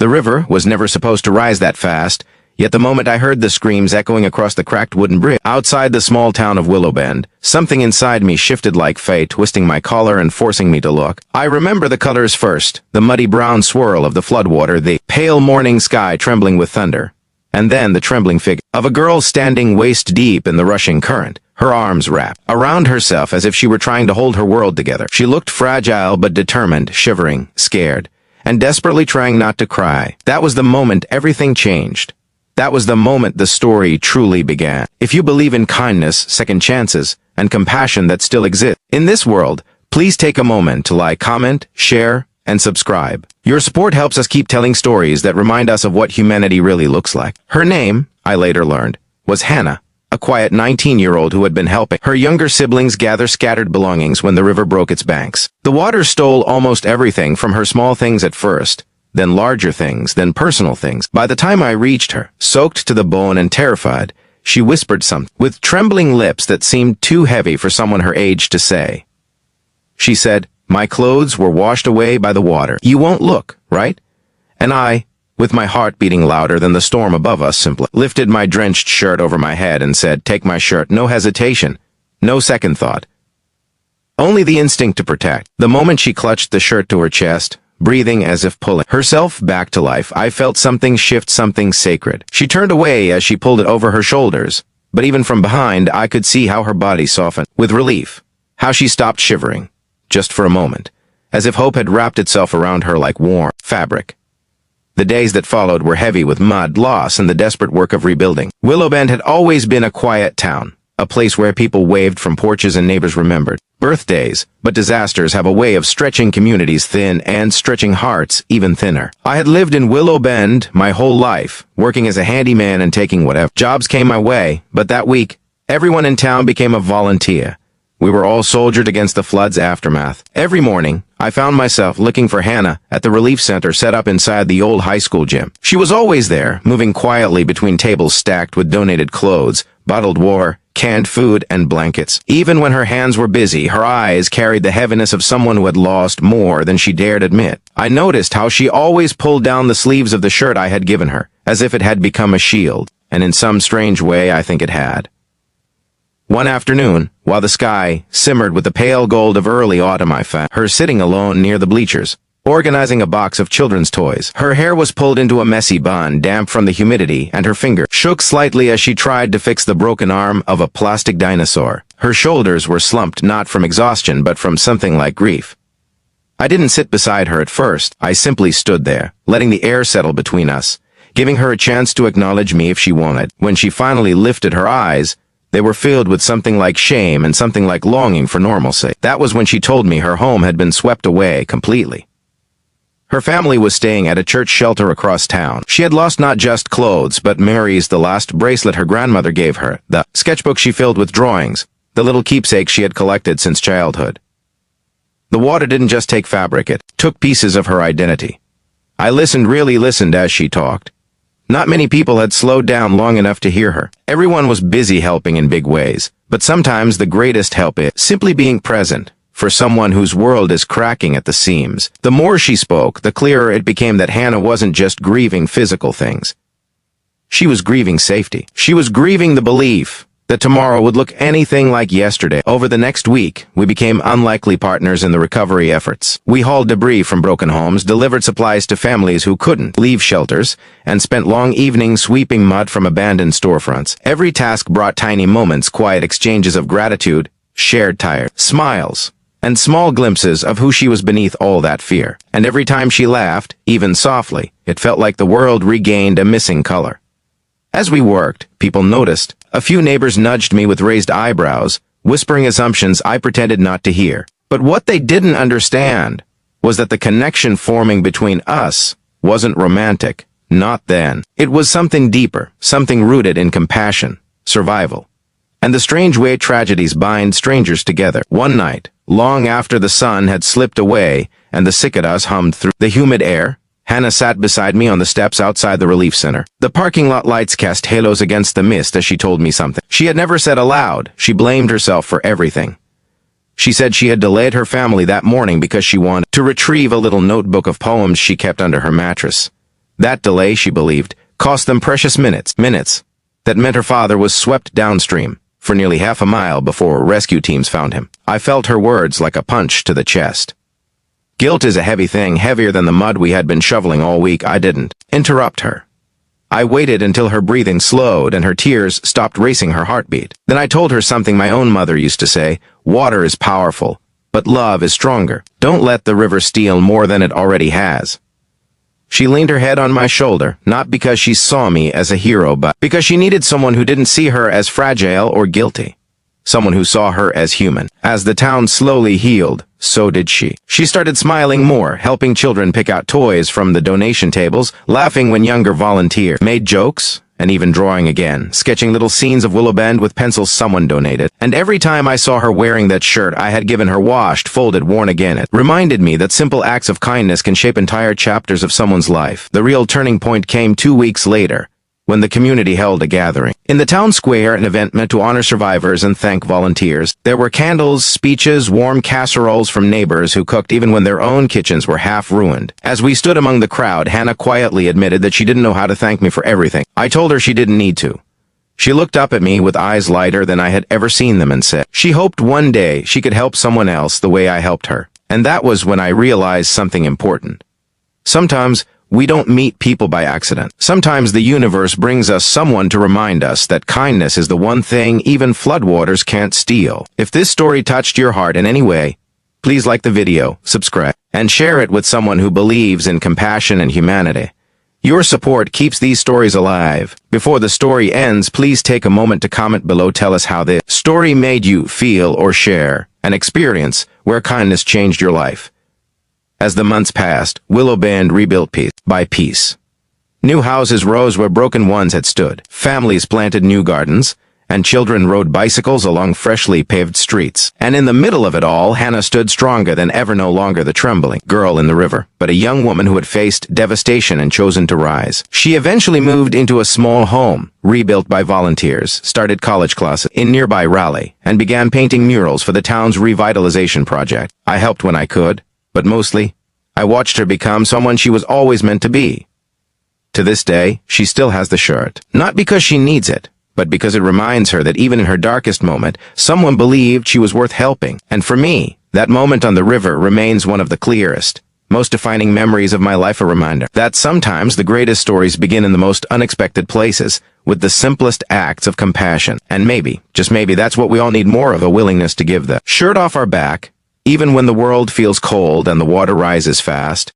The river was never supposed to rise that fast, yet the moment I heard the screams echoing across the cracked wooden bridge outside the small town of Willowbend, something inside me shifted like fate, twisting my collar and forcing me to look. I remember the colors first, the muddy brown swirl of the floodwater, the pale morning sky trembling with thunder, and then the trembling figure of a girl standing waist-deep in the rushing current, her arms wrapped around herself as if she were trying to hold her world together. She looked fragile but determined, shivering, scared, and desperately trying not to cry. That was the moment everything changed. That was the moment the story truly began. If you believe in kindness, second chances, and compassion that still exist in this world, please take a moment to like, comment, share, and subscribe. Your support helps us keep telling stories that remind us of what humanity really looks like. Her name, I later learned, was Hannah, a quiet 19-year-old who had been helping her younger siblings gather scattered belongings when the river broke its banks. The water stole almost everything from her, small things at first, then larger things, then personal things. By the time I reached her, soaked to the bone and terrified, she whispered something with trembling lips that seemed too heavy for someone her age to say. She said, "My clothes were washed away by the water. You won't look, right?" And I, with my heart beating louder than the storm above us, simply lifted my drenched shirt over my head and said, "Take my shirt." No hesitation, no second thought. Only the instinct to protect. The moment she clutched the shirt to her chest, breathing as if pulling herself back to life, I felt something shift, something sacred. She turned away as she pulled it over her shoulders, but even from behind I could see how her body softened with relief, how she stopped shivering, just for a moment, as if hope had wrapped itself around her like warm fabric. The days that followed were heavy with mud, loss, and the desperate work of rebuilding. Willowbend had always been a quiet town, a place where people waved from porches and neighbors remembered birthdays, but disasters have a way of stretching communities thin and stretching hearts even thinner. I had lived in Willowbend my whole life, working as a handyman and taking whatever jobs came my way, but that week, everyone in town became a volunteer. We were all soldiered against the flood's aftermath. Every morning, I found myself looking for Hannah at the relief center set up inside the old high school gym. She was always there, moving quietly between tables stacked with donated clothes, bottled water, canned food, and blankets. Even when her hands were busy, her eyes carried the heaviness of someone who had lost more than she dared admit. I noticed how she always pulled down the sleeves of the shirt I had given her, as if it had become a shield, and in some strange way I think it had. One afternoon, while the sky simmered with the pale gold of early autumn, I found her sitting alone near the bleachers, organizing a box of children's toys. Her hair was pulled into a messy bun, damp from the humidity, and her finger shook slightly as she tried to fix the broken arm of a plastic dinosaur. Her shoulders were slumped not from exhaustion but from something like grief. I didn't sit beside her at first. I simply stood there, letting the air settle between us, giving her a chance to acknowledge me if she wanted. When she finally lifted her eyes, they were filled with something like shame and something like longing for normalcy. That was when she told me her home had been swept away completely. Her family was staying at a church shelter across town. She had lost not just clothes, but Mary's, the last bracelet her grandmother gave her, the sketchbook she filled with drawings, the little keepsakes she had collected since childhood. The water didn't just take fabric, it took pieces of her identity. I listened, really listened as she talked. Not many people had slowed down long enough to hear her. Everyone was busy helping in big ways, but sometimes the greatest help is simply being present for someone whose world is cracking at the seams. The more she spoke, the clearer it became that Hannah wasn't just grieving physical things. She was grieving safety. She was grieving the belief that tomorrow would look anything like yesterday. Over the next week, we became unlikely partners in the recovery efforts. We hauled debris from broken homes, delivered supplies to families who couldn't leave shelters, and spent long evenings sweeping mud from abandoned storefronts. Every task brought tiny moments, quiet exchanges of gratitude, shared tired smiles, and small glimpses of who she was beneath all that fear. And every time she laughed, even softly, it felt like the world regained a missing color. As we worked, people noticed. A few neighbors nudged me with raised eyebrows, whispering assumptions I pretended not to hear. But what they didn't understand was that the connection forming between us wasn't romantic, not then. It was something deeper, something rooted in compassion, survival, and the strange way tragedies bind strangers together. One night, long after the sun had slipped away and the cicadas hummed through the humid air, Hannah sat beside me on the steps outside the relief center. The parking lot lights cast halos against the mist as she told me something she had never said aloud. She blamed herself for everything. She said she had delayed her family that morning because she wanted to retrieve a little notebook of poems she kept under her mattress. That delay, she believed, cost them precious minutes. Minutes that meant her father was swept downstream for nearly half a mile before rescue teams found him. I felt her words like a punch to the chest. Guilt is a heavy thing, heavier than the mud we had been shoveling all week. I didn't interrupt her. I waited until her breathing slowed and her tears stopped racing her heartbeat. Then I told her something my own mother used to say: water is powerful, but love is stronger. Don't let the river steal more than it already has. She leaned her head on my shoulder, not because she saw me as a hero, but because she needed someone who didn't see her as fragile or guilty. Someone who saw her as human. As the town slowly healed, so did she. She started smiling more, helping children pick out toys from the donation tables, laughing when younger volunteers made jokes, and even drawing again, sketching little scenes of Willow Bend with pencils someone donated. And every time I saw her wearing that shirt I had given her washed, folded, worn again, it reminded me that simple acts of kindness can shape entire chapters of someone's life. The real turning point came 2 weeks later, when the community held a gathering. In the town square, an event meant to honor survivors and thank volunteers. There were candles, speeches, warm casseroles from neighbors who cooked even when their own kitchens were half ruined. As we stood among the crowd, Hannah quietly admitted that she didn't know how to thank me for everything. I told her she didn't need to. She looked up at me with eyes lighter than I had ever seen them and said she hoped one day she could help someone else the way I helped her. And that was when I realized something important. Sometimes we don't meet people by accident. Sometimes the universe brings us someone to remind us that kindness is the one thing even floodwaters can't steal. If this story touched your heart in any way, please like the video, subscribe, and share it with someone who believes in compassion and humanity. Your support keeps these stories alive. Before the story ends, please take a moment to comment below. Tell us how this story made you feel or share an experience where kindness changed your life. As the months passed, Willow Bend rebuilt piece by piece. New houses rose where broken ones had stood. Families planted new gardens, and children rode bicycles along freshly paved streets. And in the middle of it all, Hannah stood stronger than ever, no longer the trembling girl in the river, but a young woman who had faced devastation and chosen to rise. She eventually moved into a small home, rebuilt by volunteers, started college classes in nearby Raleigh, and began painting murals for the town's revitalization project. I helped when I could, but mostly, I watched her become someone she was always meant to be. To this day, she still has the shirt. Not because she needs it, but because it reminds her that even in her darkest moment, someone believed she was worth helping. And for me, that moment on the river remains one of the clearest, most defining memories of my life, a reminder that sometimes the greatest stories begin in the most unexpected places, with the simplest acts of compassion. And maybe, just maybe, that's what we all need more of: a willingness to give the shirt off our back, even when the world feels cold and the water rises fast.